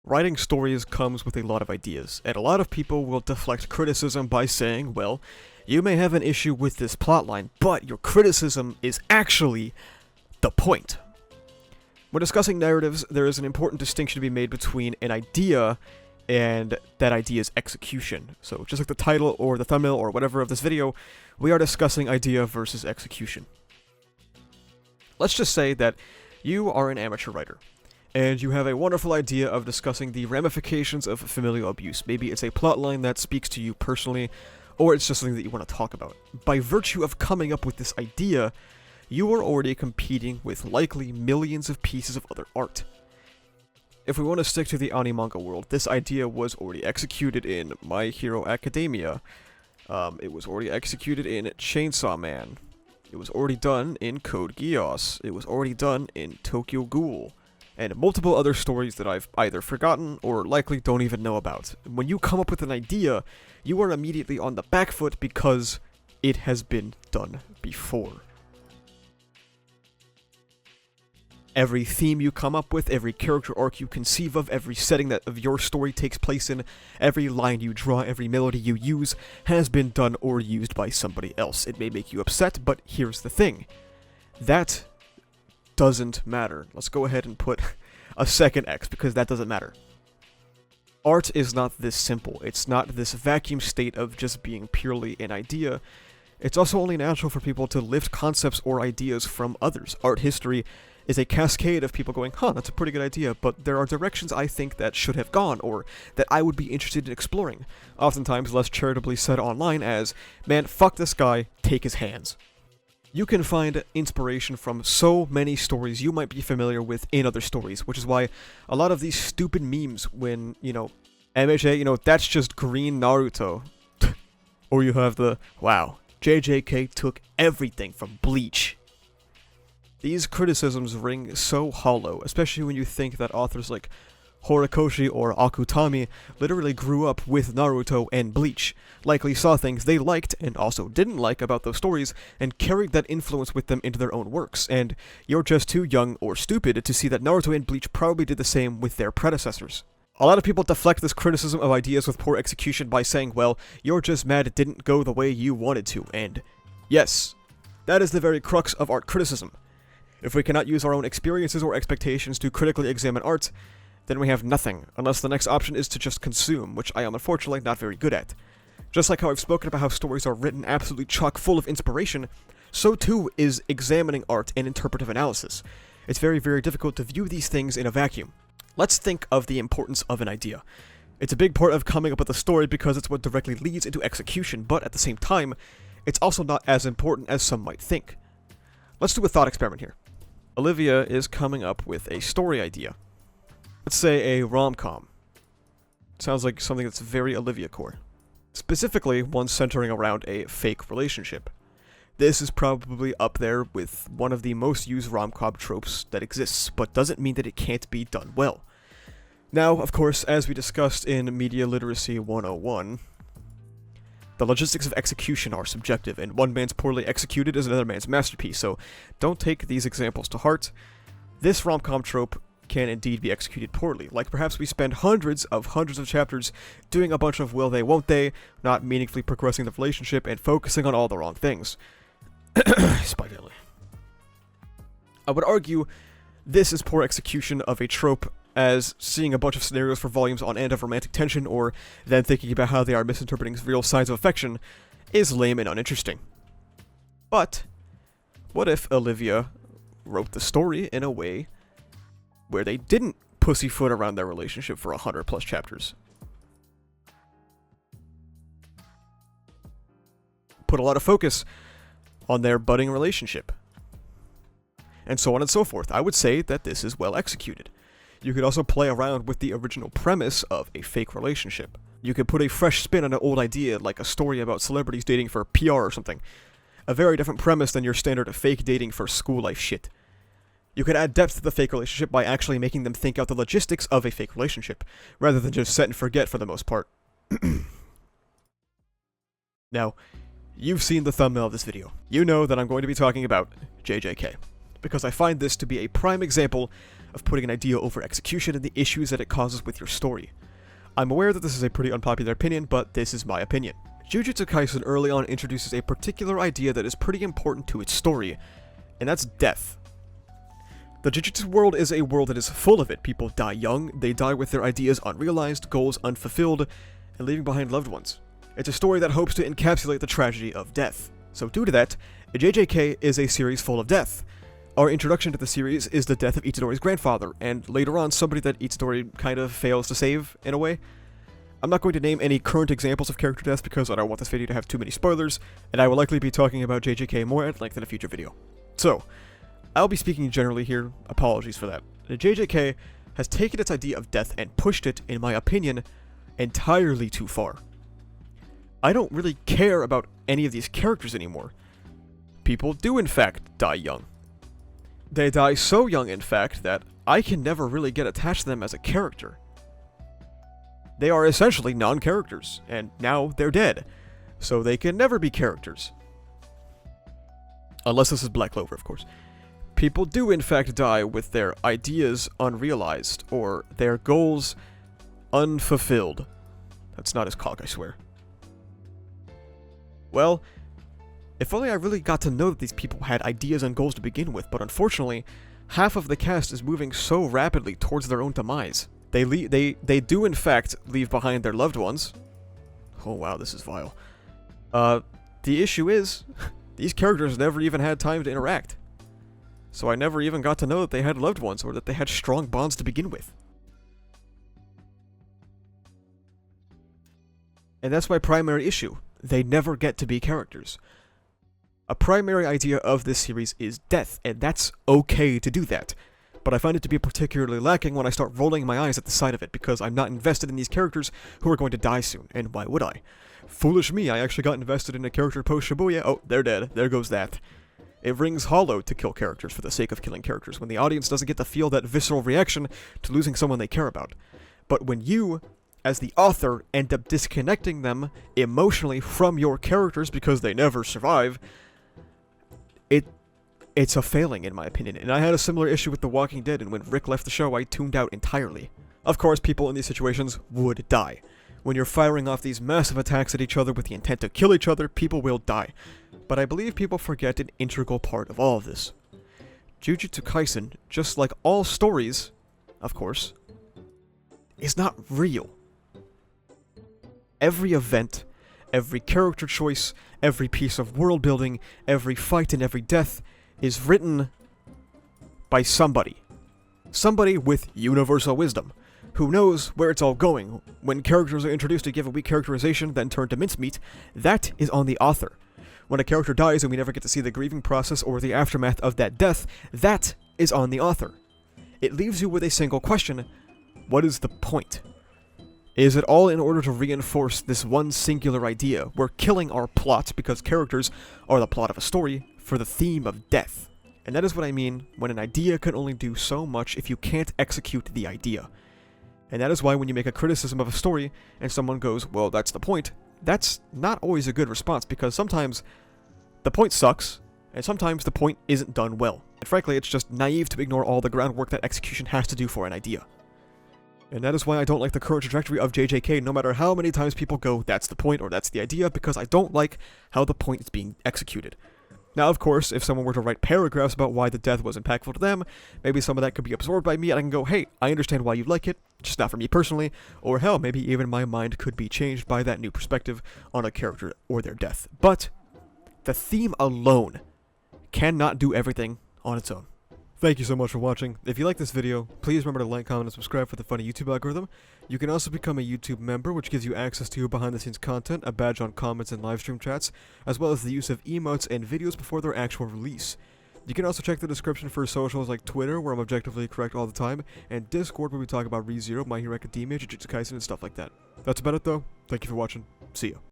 Writing stories comes with a lot of ideas, and a lot of people will deflect criticism by saying, well, you may have an issue with this plotline, but your criticism is actually the point. When discussing narratives, there is an important distinction to be made between an idea and that idea's execution. So just like the title or the thumbnail or whatever of this video, we are discussing idea versus execution. Let's just say that you are an amateur writer, and you have a wonderful idea of discussing the ramifications of familial abuse. Maybe it's a plotline that speaks to you personally, or it's just something that you want to talk about. By virtue of coming up with this idea, you are already competing with likely millions of pieces of other art. If we want to stick to the anime world, this idea was already executed in My Hero Academia. It was already executed in Chainsaw Man. It was already done in Code Geass. It was already done in Tokyo Ghoul. And multiple other stories that I've either forgotten or likely don't even know about. When you come up with an idea, you are immediately on the back foot because it has been done before. Every theme you come up with, every character arc you conceive of, every setting that of your story takes place in, every line you draw, every melody you use, has been done or used by somebody else. It may make you upset, but here's the thing. That doesn't matter. Let's go ahead and put a second X, because that doesn't matter. Art is not this simple. It's not this vacuum state of just being purely an idea. It's also only natural for people to lift concepts or ideas from others. Art history is a cascade of people going, huh, that's a pretty good idea, but there are directions I think that should have gone, or that I would be interested in exploring. Oftentimes less charitably said online as, man, fuck this guy, take his hands. You can find inspiration from so many stories you might be familiar with in other stories, which is why a lot of these stupid memes when, MHA, that's just green Naruto. Or you have the, wow, JJK took everything from Bleach. These criticisms ring so hollow, especially when you think that authors like Horikoshi or Akutami literally grew up with Naruto and Bleach, likely saw things they liked and also didn't like about those stories, and carried that influence with them into their own works, and you're just too young or stupid to see that Naruto and Bleach probably did the same with their predecessors. A lot of people deflect this criticism of ideas with poor execution by saying, well, you're just mad it didn't go the way you wanted to, and yes, that is the very crux of art criticism. If we cannot use our own experiences or expectations to critically examine art, then we have nothing, unless the next option is to just consume, which I am unfortunately not very good at. Just like how I've spoken about how stories are written absolutely chock full of inspiration, so too is examining art and interpretive analysis. It's very, very difficult to view these things in a vacuum. Let's think of the importance of an idea. It's a big part of coming up with a story because it's what directly leads into execution, but at the same time, it's also not as important as some might think. Let's do a thought experiment here. Olivia is coming up with a story idea. Let's say a rom-com. Sounds like something that's very Olivia core. Specifically, one centering around a fake relationship. This is probably up there with one of the most used rom-com tropes that exists, but doesn't mean that it can't be done well. Now, of course, as we discussed in Media Literacy 101, the logistics of execution are subjective, and one man's poorly executed is another man's masterpiece, so don't take these examples to heart. This rom-com trope can indeed be executed poorly, like perhaps we spend hundreds of chapters doing a bunch of will they won't they, not meaningfully progressing the relationship, and focusing on all the wrong things. Spy Family. I would argue this is poor execution of a trope, as seeing a bunch of scenarios for volumes on end of romantic tension, or then thinking about how they are misinterpreting real signs of affection, is lame and uninteresting. But, what if Olivia wrote the story in a way where they didn't pussyfoot around their relationship for 100+ chapters? Put a lot of focus on their budding relationship. And so on and so forth. I would say that this is well executed. You could also play around with the original premise of a fake relationship. You could put a fresh spin on an old idea, like a story about celebrities dating for PR or something. A very different premise than your standard fake dating for school life shit. You could add depth to the fake relationship by actually making them think out the logistics of a fake relationship, rather than just set and forget for the most part. Now, you've seen the thumbnail of this video. You know that I'm going to be talking about JJK, because I find this to be a prime example of putting an idea over execution and the issues that it causes with your story. I'm aware that this is a pretty unpopular opinion, but this is my opinion. Jujutsu Kaisen early on introduces a particular idea that is pretty important to its story, and that's death. The Jujutsu world is a world that is full of it. People die young, they die with their ideas unrealized, goals unfulfilled, and leaving behind loved ones. It's a story that hopes to encapsulate the tragedy of death. So due to that, JJK is a series full of death. Our introduction to the series is the death of Itadori's grandfather, and later on somebody that Itadori kind of fails to save, in a way. I'm not going to name any current examples of character deaths because I don't want this video to have too many spoilers, and I will likely be talking about JJK more at length in a future video. So, I'll be speaking generally here, apologies for that. The JJK has taken its idea of death and pushed it, in my opinion, entirely too far. I don't really care about any of these characters anymore. People do in fact die young. They die so young in fact that I can never really get attached to them as a character. They are essentially non-characters, and now they're dead, so they can never be characters. Unless this is Black Clover, of course. People do in fact die with their ideas unrealized, or their goals unfulfilled. That's not his cock, I swear. Well, if only I really got to know that these people had ideas and goals to begin with, but unfortunately, half of the cast is moving so rapidly towards their own demise. They do in fact leave behind their loved ones. Oh wow, this is vile. The issue is, these characters never even had time to interact. So I never even got to know that they had loved ones, or that they had strong bonds to begin with. And that's my primary issue. They never get to be characters. A primary idea of this series is death, and that's okay to do that. But I find it to be particularly lacking when I start rolling my eyes at the sight of it, because I'm not invested in these characters who are going to die soon, and why would I? Foolish me, I actually got invested in a character post-Shibuya. Oh, they're dead. There goes that. It rings hollow to kill characters for the sake of killing characters, when the audience doesn't get to feel that visceral reaction to losing someone they care about. But when you, as the author, end up disconnecting them emotionally from your characters because they never survive, it's a failing, in my opinion. And I had a similar issue with The Walking Dead, and when Rick left the show, I tuned out entirely. Of course, people in these situations would die. When you're firing off these massive attacks at each other with the intent to kill each other, people will die. But I believe people forget an integral part of all of this. Jujutsu Kaisen, just like all stories, of course, is not real. Every event, every character choice, every piece of world building, every fight and every death is written by somebody. Somebody with universal wisdom, who knows where it's all going. When characters are introduced to give a weak characterization, then turn to mincemeat, that is on the author. When a character dies and we never get to see the grieving process or the aftermath of that death, that is on the author. It leaves you with a single question: what is the point? Is it all in order to reinforce this one singular idea? We're killing our plot because characters are the plot of a story for the theme of death. And that is what I mean when an idea can only do so much if you can't execute the idea. And that is why when you make a criticism of a story and someone goes, well, that's the point, that's not always a good response, because sometimes the point sucks, and sometimes the point isn't done well. And frankly, it's just naive to ignore all the groundwork that execution has to do for an idea. And that is why I don't like the current trajectory of JJK, no matter how many times people go, that's the point, or that's the idea, because I don't like how the point is being executed. Now, of course, if someone were to write paragraphs about why the death was impactful to them, maybe some of that could be absorbed by me, and I can go, hey, I understand why you like it, just not for me personally, or hell, maybe even my mind could be changed by that new perspective on a character or their death. But the theme alone cannot do everything on its own. Thank you so much for watching. If you like this video, please remember to like, comment, and subscribe for the funny YouTube algorithm. You can also become a YouTube member, which gives you access to behind-the-scenes content, a badge on comments and livestream chats, as well as the use of emotes and videos before their actual release. You can also check the description for socials like Twitter, where I'm objectively correct all the time, and Discord, where we talk about ReZero, My Hero Academia, Jujutsu Kaisen, and stuff like that. That's about it though. Thank you for watching. See ya.